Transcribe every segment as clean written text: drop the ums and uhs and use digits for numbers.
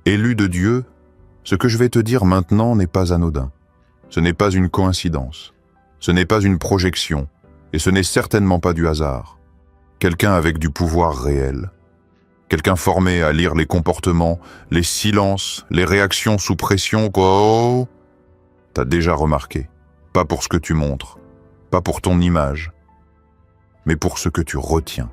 Élu de Dieu, ce que je vais te dire maintenant n'est pas anodin. Ce n'est pas une coïncidence. Ce n'est pas une projection. Et ce n'est certainement pas du hasard. Quelqu'un avec du pouvoir réel. Quelqu'un formé à lire les comportements, les silences, les réactions sous pression. Oh, t'as déjà remarqué. Pas pour ce que tu montres, pas pour ton image, mais pour ce que tu retiens.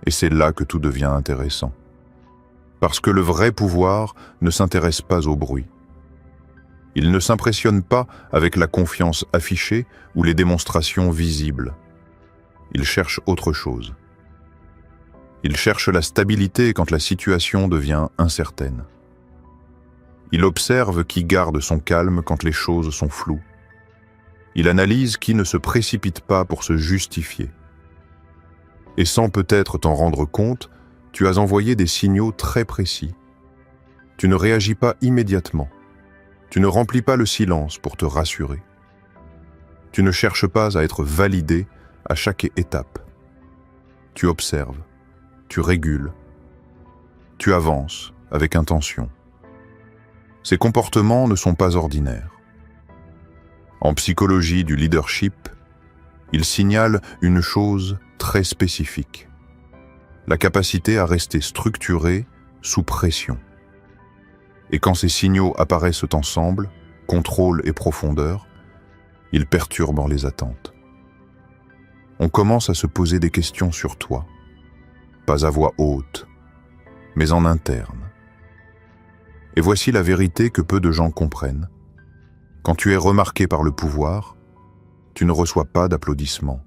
Et c'est là que tout devient intéressant. Parce que le vrai pouvoir ne s'intéresse pas au bruit. Il ne s'impressionne pas avec la confiance affichée ou les démonstrations visibles. Il cherche autre chose. Il cherche la stabilité quand la situation devient incertaine. Il observe qui garde son calme quand les choses sont floues. Il analyse qui ne se précipite pas pour se justifier. Et sans peut-être t'en rendre compte, tu as envoyé des signaux très précis. Tu ne réagis pas immédiatement. Tu ne remplis pas le silence pour te rassurer. Tu ne cherches pas à être validé à chaque étape. Tu observes, tu régules, tu avances avec intention. Ces comportements ne sont pas ordinaires. En psychologie du leadership, ils signalent une chose très spécifique. La capacité à rester structuré sous pression. Et quand ces signaux apparaissent ensemble, contrôle et profondeur, ils perturbent les attentes. On commence à se poser des questions sur toi, pas à voix haute, mais en interne. Et voici la vérité que peu de gens comprennent. Quand tu es remarqué par le pouvoir, tu ne reçois pas d'applaudissements.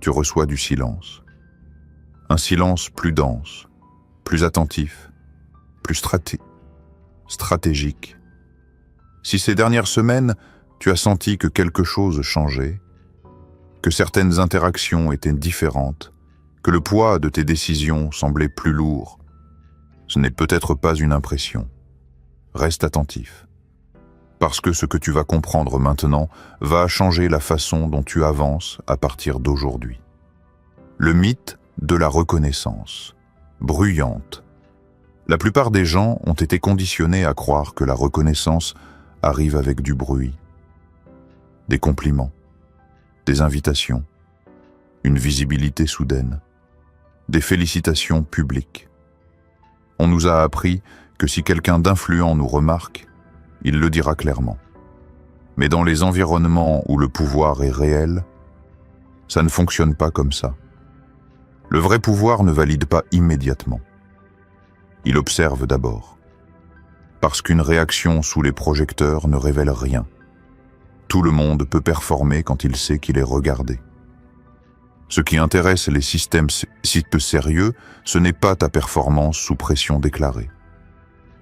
Tu reçois du silence. Un silence plus dense, plus attentif, plus stratégique. Si ces dernières semaines, tu as senti que quelque chose changeait, que certaines interactions étaient différentes, que le poids de tes décisions semblait plus lourd, ce n'est peut-être pas une impression. Reste attentif. Parce que ce que tu vas comprendre maintenant va changer la façon dont tu avances à partir d'aujourd'hui. Le mythe de la reconnaissance, bruyante. La plupart des gens ont été conditionnés à croire que la reconnaissance arrive avec du bruit. Des compliments, des invitations, une visibilité soudaine, des félicitations publiques. On nous a appris que si quelqu'un d'influent nous remarque, il le dira clairement. Mais dans les environnements où le pouvoir est réel, ça ne fonctionne pas comme ça. Le vrai pouvoir ne valide pas immédiatement. Il observe d'abord. Parce qu'une réaction sous les projecteurs ne révèle rien. Tout le monde peut performer quand il sait qu'il est regardé. Ce qui intéresse les systèmes sérieux, ce n'est pas ta performance sous pression déclarée.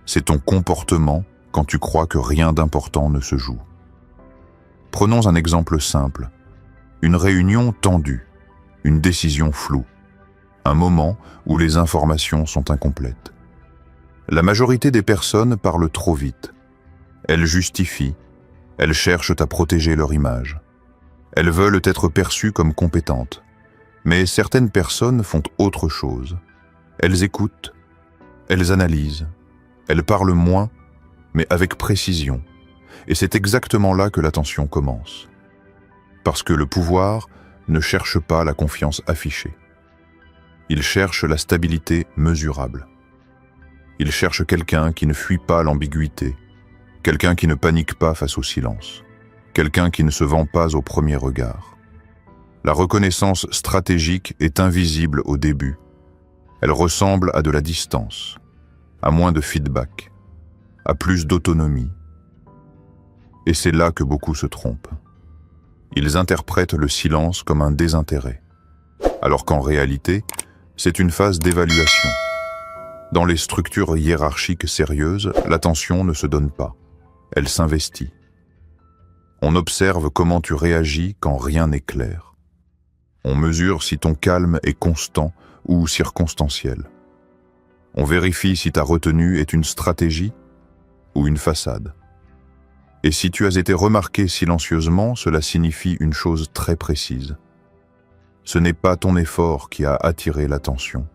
C'est ton comportement quand tu crois que rien d'important ne se joue. Prenons un exemple simple. Une réunion tendue, une décision floue, un moment où les informations sont incomplètes. La majorité des personnes parlent trop vite. Elles justifient, elles cherchent à protéger leur image. Elles veulent être perçues comme compétentes. Mais certaines personnes font autre chose. Elles écoutent, elles analysent, elles parlent moins, mais avec précision. Et c'est exactement là que l'attention commence. Parce que le pouvoir ne cherche pas la confiance affichée. Il cherche la stabilité mesurable. Il cherche quelqu'un qui ne fuit pas l'ambiguïté, quelqu'un qui ne panique pas face au silence, quelqu'un qui ne se vend pas au premier regard. La reconnaissance stratégique est invisible au début. Elle ressemble à de la distance, à moins de feedback, à plus d'autonomie. Et c'est là que beaucoup se trompent. Ils interprètent le silence comme un désintérêt, alors qu'en réalité, c'est une phase d'évaluation. Dans les structures hiérarchiques sérieuses, l'attention ne se donne pas, elle s'investit. On observe comment tu réagis quand rien n'est clair. On mesure si ton calme est constant ou circonstanciel. On vérifie si ta retenue est une stratégie ou une façade. Et si tu as été remarqué silencieusement, cela signifie une chose très précise. Ce n'est pas ton effort qui a attiré l'attention.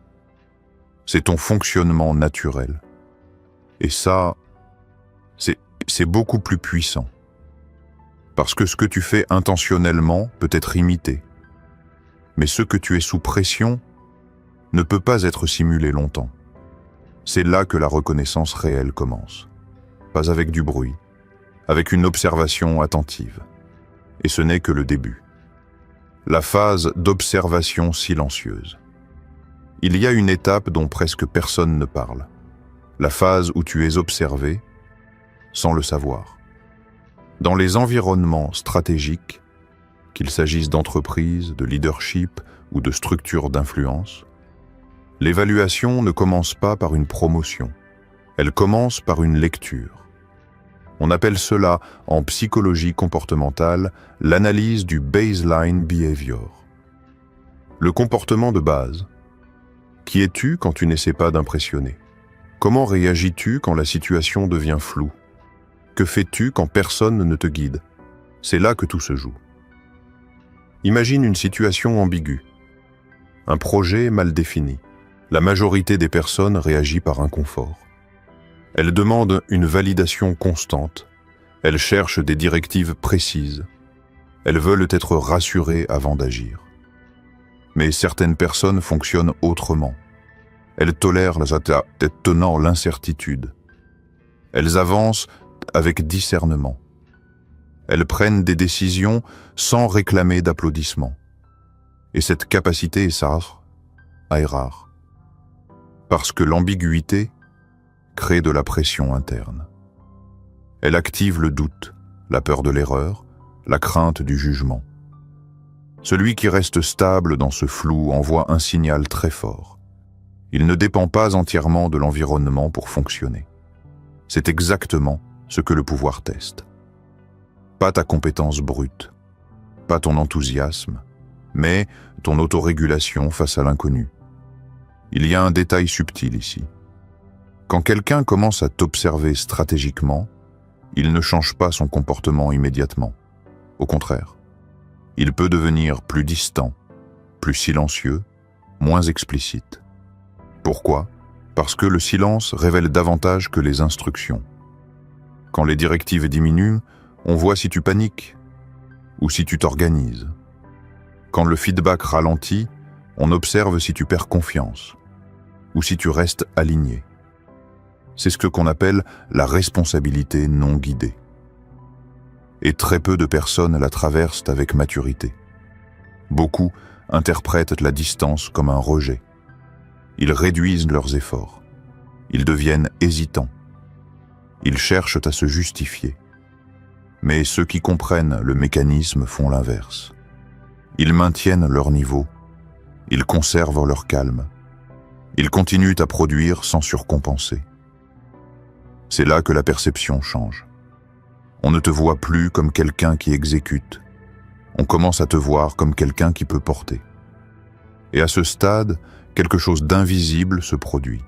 C'est ton fonctionnement naturel. Et ça, c'est beaucoup plus puissant. Parce que ce que tu fais intentionnellement peut être imité. Mais ce que tu es sous pression ne peut pas être simulé longtemps. C'est là que la reconnaissance réelle commence. Pas avec du bruit, avec une observation attentive. Et ce n'est que le début. La phase d'observation silencieuse. Il y a une étape dont presque personne ne parle. La phase où tu es observé sans le savoir. Dans les environnements stratégiques, qu'il s'agisse d'entreprises, de leadership ou de structures d'influence, l'évaluation ne commence pas par une promotion, elle commence par une lecture. On appelle cela, en psychologie comportementale, l'analyse du baseline behavior. Le comportement de base. Qui es-tu quand tu n'essaies pas d'impressionner? Comment réagis-tu quand la situation devient floue? Que fais-tu quand personne ne te guide? C'est là que tout se joue. Imagine une situation ambiguë. Un projet mal défini. La majorité des personnes réagit par inconfort. Elles demandent une validation constante. Elles cherchent des directives précises. Elles veulent être rassurées avant d'agir. Mais certaines personnes fonctionnent autrement. Elles tolèrent tenant l'incertitude. Elles avancent avec discernement. Elles prennent des décisions sans réclamer d'applaudissements. Et cette capacité est rare. Parce que l'ambiguïté crée de la pression interne. Elle active le doute, la peur de l'erreur, la crainte du jugement. Celui qui reste stable dans ce flou envoie un signal très fort. Il ne dépend pas entièrement de l'environnement pour fonctionner. C'est exactement ce que le pouvoir teste. Pas ta compétence brute, pas ton enthousiasme, mais ton autorégulation face à l'inconnu. Il y a un détail subtil ici. Quand quelqu'un commence à t'observer stratégiquement, il ne change pas son comportement immédiatement. Au contraire, il peut devenir plus distant, plus silencieux, moins explicite. Pourquoi? Parce que le silence révèle davantage que les instructions. Quand les directives diminuent, on voit si tu paniques ou si tu t'organises. Quand le feedback ralentit, on observe si tu perds confiance ou si tu restes aligné. C'est ce qu'on appelle la responsabilité non guidée. Et très peu de personnes la traversent avec maturité. Beaucoup interprètent la distance comme un rejet. Ils réduisent leurs efforts. Ils deviennent hésitants. Ils cherchent à se justifier. Mais ceux qui comprennent le mécanisme font l'inverse. Ils maintiennent leur niveau. Ils conservent leur calme. Ils continuent à produire sans surcompenser. C'est là que la perception change. On ne te voit plus comme quelqu'un qui exécute. On commence à te voir comme quelqu'un qui peut porter. Et à ce stade, quelque chose d'invisible se produit.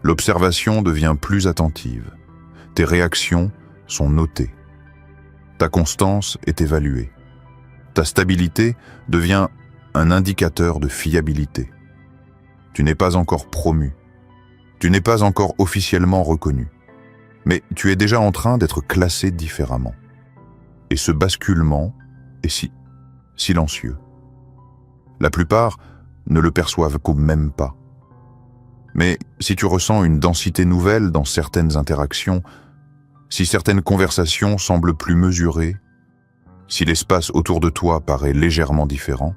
L'observation devient plus attentive. Tes réactions sont notées. Ta constance est évaluée. Ta stabilité devient un indicateur de fiabilité. Tu n'es pas encore promu. Tu n'es pas encore officiellement reconnu. Mais tu es déjà en train d'être classé différemment. Et ce basculement est silencieux. La plupart ne le perçoivent même pas. Mais si tu ressens une densité nouvelle dans certaines interactions, si certaines conversations semblent plus mesurées, si l'espace autour de toi paraît légèrement différent,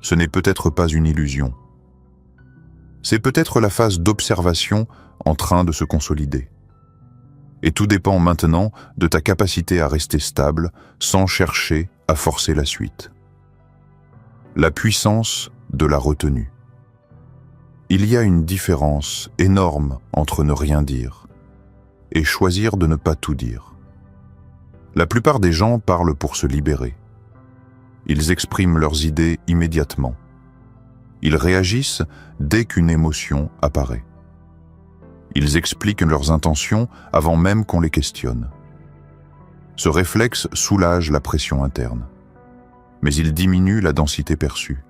ce n'est peut-être pas une illusion. C'est peut-être la phase d'observation en train de se consolider. Et tout dépend maintenant de ta capacité à rester stable sans chercher à forcer la suite. La puissance de la retenue. Il y a une différence énorme entre ne rien dire et choisir de ne pas tout dire. La plupart des gens parlent pour se libérer. Ils expriment leurs idées immédiatement. Ils réagissent dès qu'une émotion apparaît. Ils expliquent leurs intentions avant même qu'on les questionne. Ce réflexe soulage la pression interne, mais il diminue la densité perçue.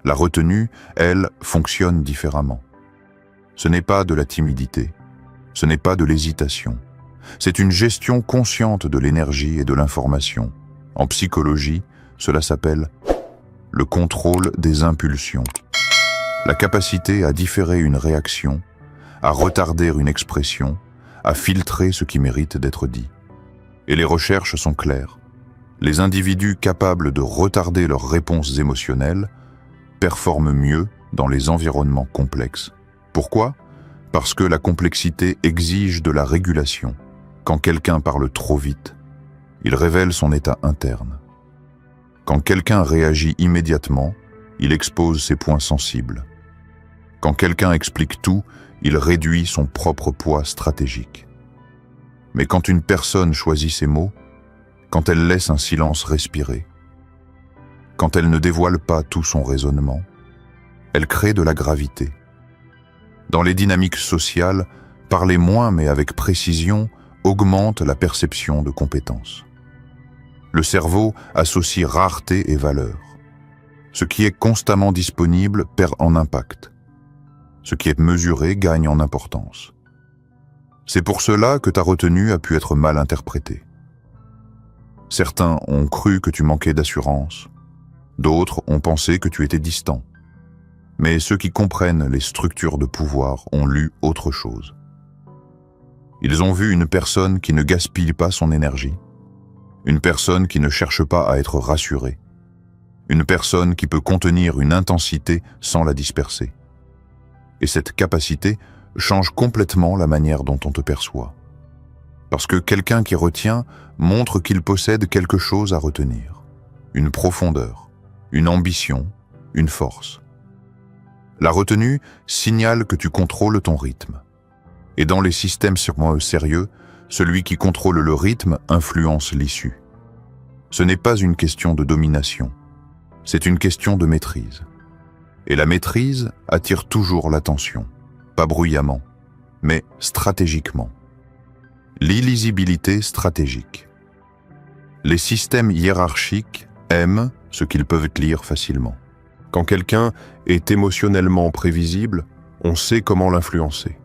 La retenue, elle, fonctionne différemment. Ce n'est pas de la timidité, Ce n'est pas de l'hésitation. C'est une gestion consciente de l'énergie et de l'information. En psychologie, cela s'appelle le contrôle des impulsions. La capacité à différer une réaction, à retarder une expression, à filtrer ce qui mérite d'être dit. Et les recherches sont claires. Les individus capables de retarder leurs réponses émotionnelles performent mieux dans les environnements complexes. Pourquoi ? Parce que la complexité exige de la régulation. Quand quelqu'un parle trop vite, il révèle son état interne. Quand quelqu'un réagit immédiatement, il expose ses points sensibles. Quand quelqu'un explique tout, il réduit son propre poids stratégique. Mais quand une personne choisit ses mots, quand elle laisse un silence respirer, quand elle ne dévoile pas tout son raisonnement, elle crée de la gravité. Dans les dynamiques sociales, parler moins mais avec précision augmente la perception de compétence. Le cerveau associe rareté et valeur. Ce qui est constamment disponible perd en impact. Ce qui est mesuré gagne en importance. C'est pour cela que ta retenue a pu être mal interprétée. Certains ont cru que tu manquais d'assurance, d'autres ont pensé que tu étais distant. Mais ceux qui comprennent les structures de pouvoir ont lu autre chose. Ils ont vu une personne qui ne gaspille pas son énergie, une personne qui ne cherche pas à être rassurée, une personne qui peut contenir une intensité sans la disperser. Et cette capacité change complètement la manière dont on te perçoit. Parce que quelqu'un qui retient montre qu'il possède quelque chose à retenir, une profondeur, une ambition, une force. La retenue signale que tu contrôles ton rythme. Et dans les systèmes sérieux, celui qui contrôle le rythme influence l'issue. Ce n'est pas une question de domination, c'est une question de maîtrise. Et la maîtrise attire toujours l'attention, pas bruyamment, mais stratégiquement. L'illisibilité stratégique. Les systèmes hiérarchiques aiment ce qu'ils peuvent lire facilement. Quand quelqu'un est émotionnellement prévisible, on sait comment l'influencer.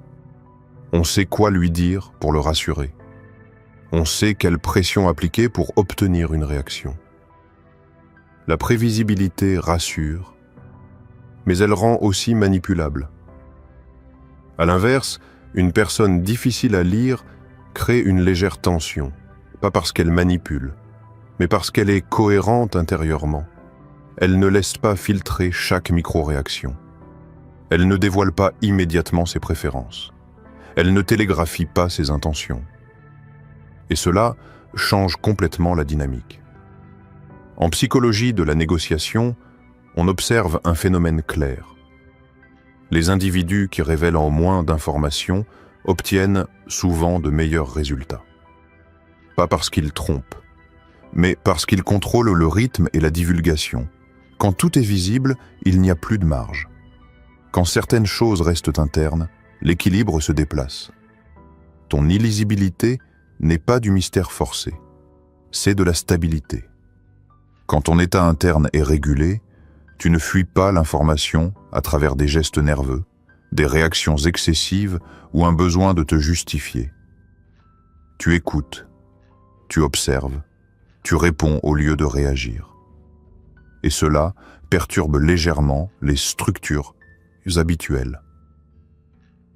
On sait quoi lui dire pour le rassurer. On sait quelle pression appliquer pour obtenir une réaction. La prévisibilité rassure, mais elle rend aussi manipulable. À l'inverse, une personne difficile à lire crée une légère tension, pas parce qu'elle manipule, mais parce qu'elle est cohérente intérieurement. Elle ne laisse pas filtrer chaque micro-réaction. Elle ne dévoile pas immédiatement ses préférences. Elle ne télégraphie pas ses intentions. Et cela change complètement la dynamique. En psychologie de la négociation, on observe un phénomène clair. Les individus qui révèlent en moins d'informations obtiennent souvent de meilleurs résultats. Pas parce qu'ils trompent, mais parce qu'ils contrôlent le rythme et la divulgation. Quand tout est visible, il n'y a plus de marge. Quand certaines choses restent internes, l'équilibre se déplace. Ton illisibilité n'est pas du mystère forcé, c'est de la stabilité. Quand ton état interne est régulé, tu ne fuis pas l'information à travers des gestes nerveux, des réactions excessives ou un besoin de te justifier. Tu écoutes, tu observes, tu réponds au lieu de réagir. Et cela perturbe légèrement les structures habituelles.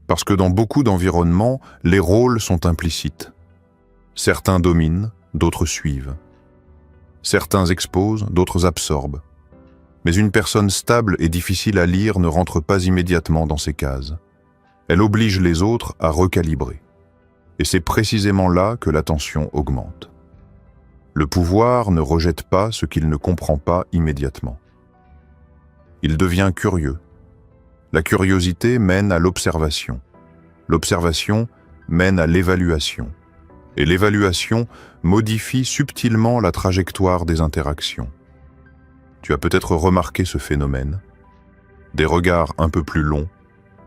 Parce que dans beaucoup d'environnements, les rôles sont implicites. Certains dominent, d'autres suivent. Certains exposent, d'autres absorbent. Mais une personne stable et difficile à lire ne rentre pas immédiatement dans ces cases. Elle oblige les autres à recalibrer. Et c'est précisément là que la tension augmente. Le pouvoir ne rejette pas ce qu'il ne comprend pas immédiatement. Il devient curieux. La curiosité mène à l'observation. L'observation mène à l'évaluation. Et l'évaluation modifie subtilement la trajectoire des interactions. Tu as peut-être remarqué ce phénomène. Des regards un peu plus longs,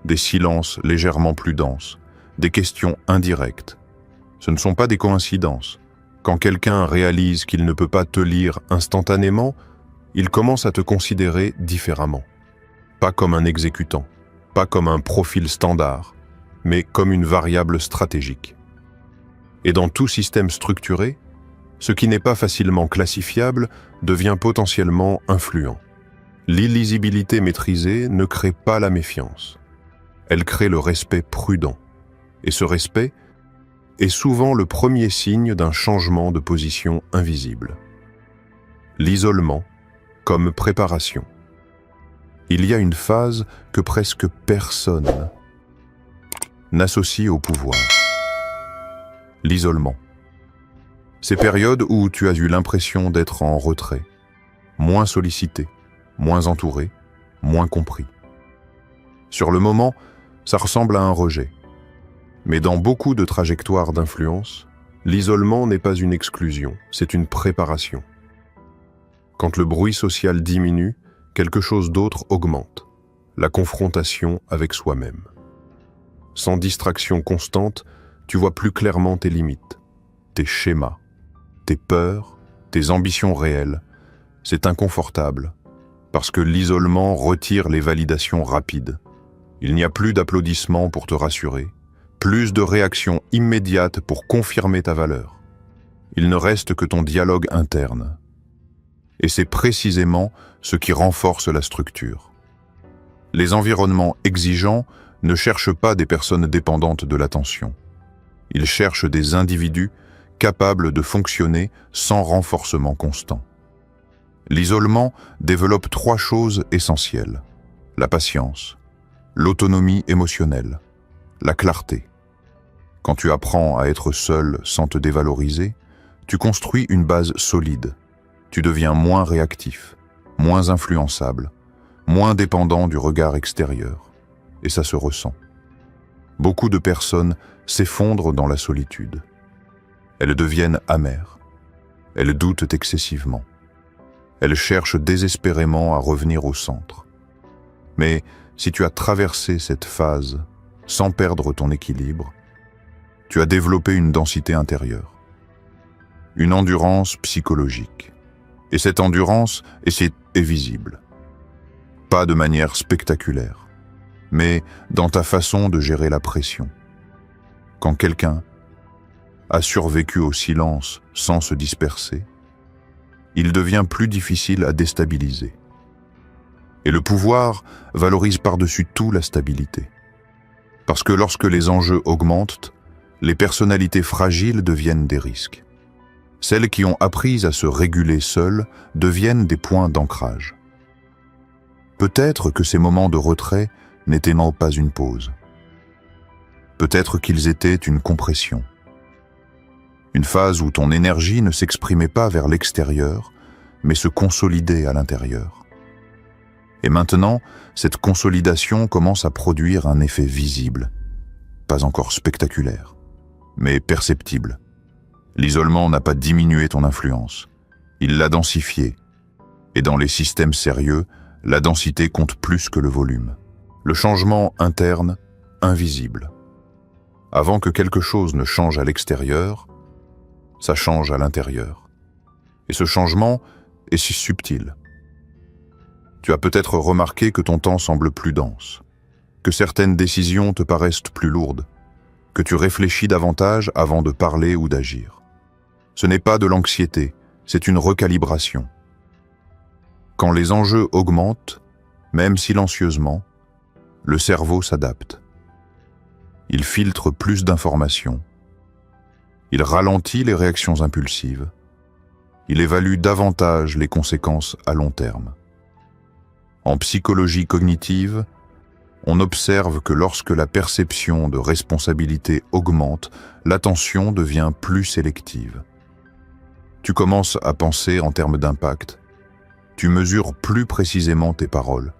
des silences légèrement plus denses, des questions indirectes. Ce ne sont pas des coïncidences. Quand quelqu'un réalise qu'il ne peut pas te lire instantanément, il commence à te considérer différemment. Pas comme un exécutant, pas comme un profil standard, mais comme une variable stratégique. Et dans tout système structuré, ce qui n'est pas facilement classifiable devient potentiellement influent. L'illisibilité maîtrisée ne crée pas la méfiance. Elle crée le respect prudent. Et ce respect est souvent le premier signe d'un changement de position invisible. L'isolement comme préparation. Il y a une phase que presque personne n'associe au pouvoir. L'isolement. Ces périodes où tu as eu l'impression d'être en retrait, moins sollicité, moins entouré, moins compris. Sur le moment, ça ressemble à un rejet. Mais dans beaucoup de trajectoires d'influence, l'isolement n'est pas une exclusion, c'est une préparation. Quand le bruit social diminue, quelque chose d'autre augmente, la confrontation avec soi-même. Sans distraction constante, tu vois plus clairement tes limites, tes schémas, tes peurs, tes ambitions réelles. C'est inconfortable, parce que l'isolement retire les validations rapides. Il n'y a plus d'applaudissements pour te rassurer, plus de réactions immédiates pour confirmer ta valeur. Il ne reste que ton dialogue interne. Et c'est précisément ce qui renforce la structure. Les environnements exigeants ne cherchent pas des personnes dépendantes de l'attention. Ils cherchent des individus capables de fonctionner sans renforcement constant. L'isolement développe 3 choses essentielles: la patience, l'autonomie émotionnelle, la clarté. Quand tu apprends à être seul sans te dévaloriser, tu construis une base solide. Tu deviens moins réactif, moins influençable, moins dépendant du regard extérieur. Et ça se ressent. Beaucoup de personnes s'effondrent dans la solitude. Elles deviennent amères. Elles doutent excessivement. Elles cherchent désespérément à revenir au centre. Mais si tu as traversé cette phase sans perdre ton équilibre, tu as développé une densité intérieure, une endurance psychologique. Et cette endurance est visible. Pas de manière spectaculaire, mais dans ta façon de gérer la pression. Quand quelqu'un a survécu au silence sans se disperser, il devient plus difficile à déstabiliser. Et le pouvoir valorise par-dessus tout la stabilité. Parce que lorsque les enjeux augmentent, les personnalités fragiles deviennent des risques. Celles qui ont appris à se réguler seules deviennent des points d'ancrage. Peut-être que ces moments de retrait n'étaient pas une pause. Peut-être qu'ils étaient une compression. Une phase où ton énergie ne s'exprimait pas vers l'extérieur, mais se consolidait à l'intérieur. Et maintenant, cette consolidation commence à produire un effet visible, pas encore spectaculaire, mais perceptible. L'isolement n'a pas diminué ton influence, il l'a densifiée. Et dans les systèmes sérieux, la densité compte plus que le volume. Le changement interne, invisible. Avant que quelque chose ne change à l'extérieur, ça change à l'intérieur. Et ce changement est si subtil. Tu as peut-être remarqué que ton temps semble plus dense, que certaines décisions te paraissent plus lourdes, que tu réfléchis davantage avant de parler ou d'agir. Ce n'est pas de l'anxiété, c'est une recalibration. Quand les enjeux augmentent, même silencieusement, le cerveau s'adapte. Il filtre plus d'informations. Il ralentit les réactions impulsives. Il évalue davantage les conséquences à long terme. En psychologie cognitive, on observe que lorsque la perception de responsabilité augmente, l'attention devient plus sélective. Tu commences à penser en termes d'impact. Tu mesures plus précisément tes paroles.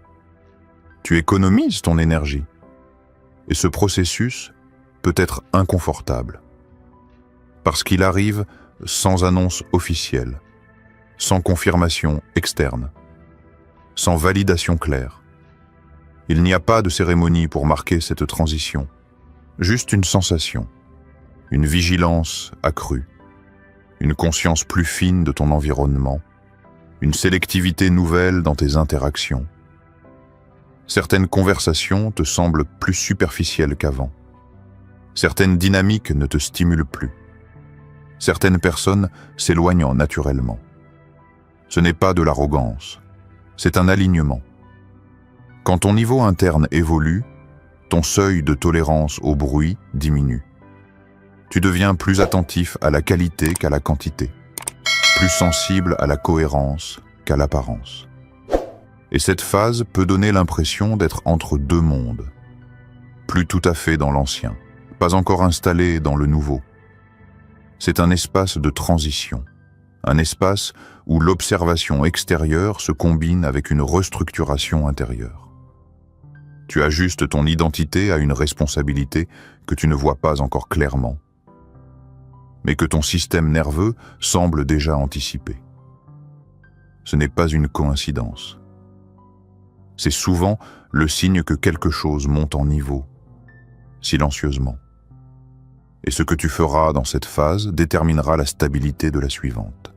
Tu économises ton énergie. Et ce processus peut être inconfortable. Parce qu'il arrive sans annonce officielle, sans confirmation externe, sans validation claire. Il n'y a pas de cérémonie pour marquer cette transition, juste une sensation, une vigilance accrue, une conscience plus fine de ton environnement, une sélectivité nouvelle dans tes interactions. Certaines conversations te semblent plus superficielles qu'avant. Certaines dynamiques ne te stimulent plus. Certaines personnes s'éloignent naturellement. Ce n'est pas de l'arrogance, c'est un alignement. Quand ton niveau interne évolue, ton seuil de tolérance au bruit diminue. Tu deviens plus attentif à la qualité qu'à la quantité, plus sensible à la cohérence qu'à l'apparence. Et cette phase peut donner l'impression d'être entre deux mondes, plus tout à fait dans l'ancien, pas encore installé dans le nouveau. C'est un espace de transition, un espace où l'observation extérieure se combine avec une restructuration intérieure. Tu ajustes ton identité à une responsabilité que tu ne vois pas encore clairement, mais que ton système nerveux semble déjà anticiper. Ce n'est pas une coïncidence. C'est souvent le signe que quelque chose monte en niveau, silencieusement. Et ce que tu feras dans cette phase déterminera la stabilité de la suivante.